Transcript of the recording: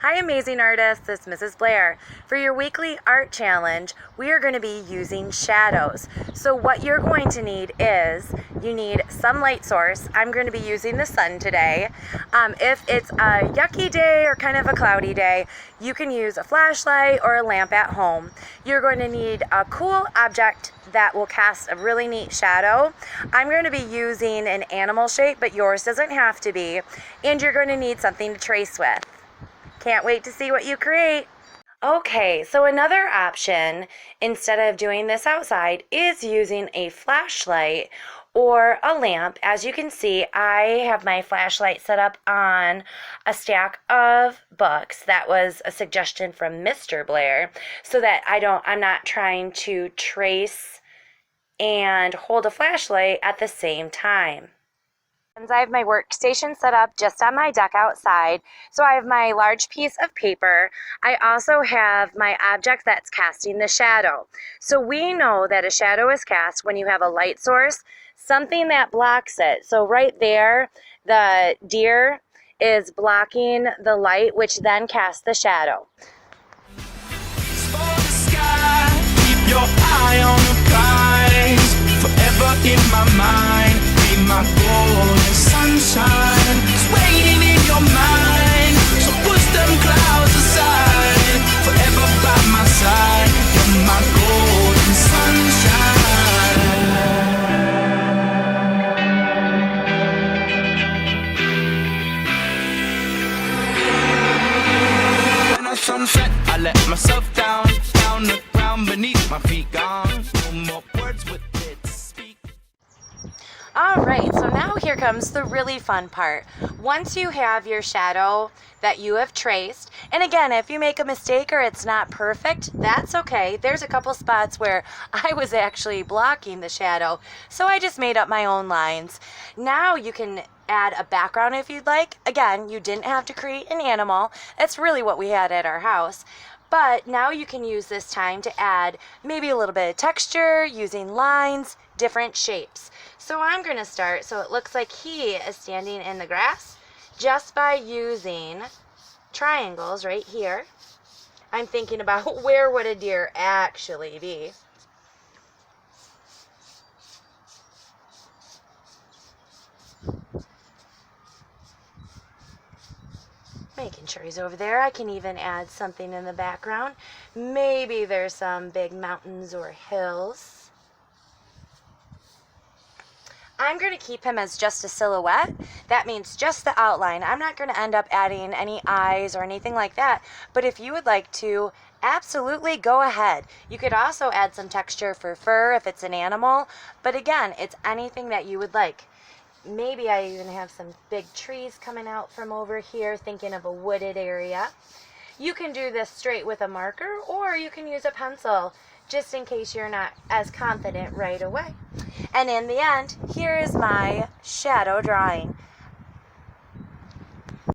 Hi amazing artists, it's Mrs. Blair. For your weekly art challenge, we are going to be using shadows. So what you're going to need is, you need some light source. I'm going to be using the sun today. If it's a yucky day or kind of a cloudy day, you can use a flashlight or a lamp at home. You're going to need a cool object that will cast a really neat shadow. I'm going to be using an animal shape, but yours doesn't have to be. And you're going to need something to trace with. Can't wait to see what you create. Okay, so another option, instead of doing this outside, is using a flashlight or a lamp. As you can see, I have my flashlight set up on a stack of books. That was a suggestion from Mr. Blair, so that I'm not trying to trace and hold a flashlight at the same time. I have my workstation set up just on my deck outside. So I have my large piece of paper. I also have my object that's casting the shadow. So we know that a shadow is cast when you have a light source, something that blocks it. So right there, the deer is blocking the light, which then casts the shadow. Keep your eye on the prize, forever in my mind. My golden sunshine is waiting in your mind. So push them clouds aside, forever by my side. You're my golden sunshine. When I sunset, I let myself down the ground beneath my feet gone. No more words with it to speak. Alright, so now here comes the really fun part. Once you have your shadow that you have traced, and again, if you make a mistake or it's not perfect, that's okay. There's a couple spots where I was actually blocking the shadow, so I just made up my own lines. Now you can add a background if you'd like. Again, you didn't have to create an animal. That's really what we had at our house. But now you can use this time to add maybe a little bit of texture, using lines, different shapes. So I'm going to start so it looks like he is standing in the grass just by using triangles right here. I'm thinking about where would a deer actually be. Making sure he's over there. I can even add something in the background. Maybe there's some big mountains or hills. I'm going to keep him as just a silhouette. That means just the outline. I'm not going to end up adding any eyes or anything like that. But if you would like to, absolutely go ahead. You could also add some texture for fur if it's an animal. But again, it's anything that you would like. Maybe I even have some big trees coming out from over here, thinking of a wooded area. You can do this straight with a marker, or you can use a pencil, just in case you're not as confident right away. And in the end, here is my shadow drawing.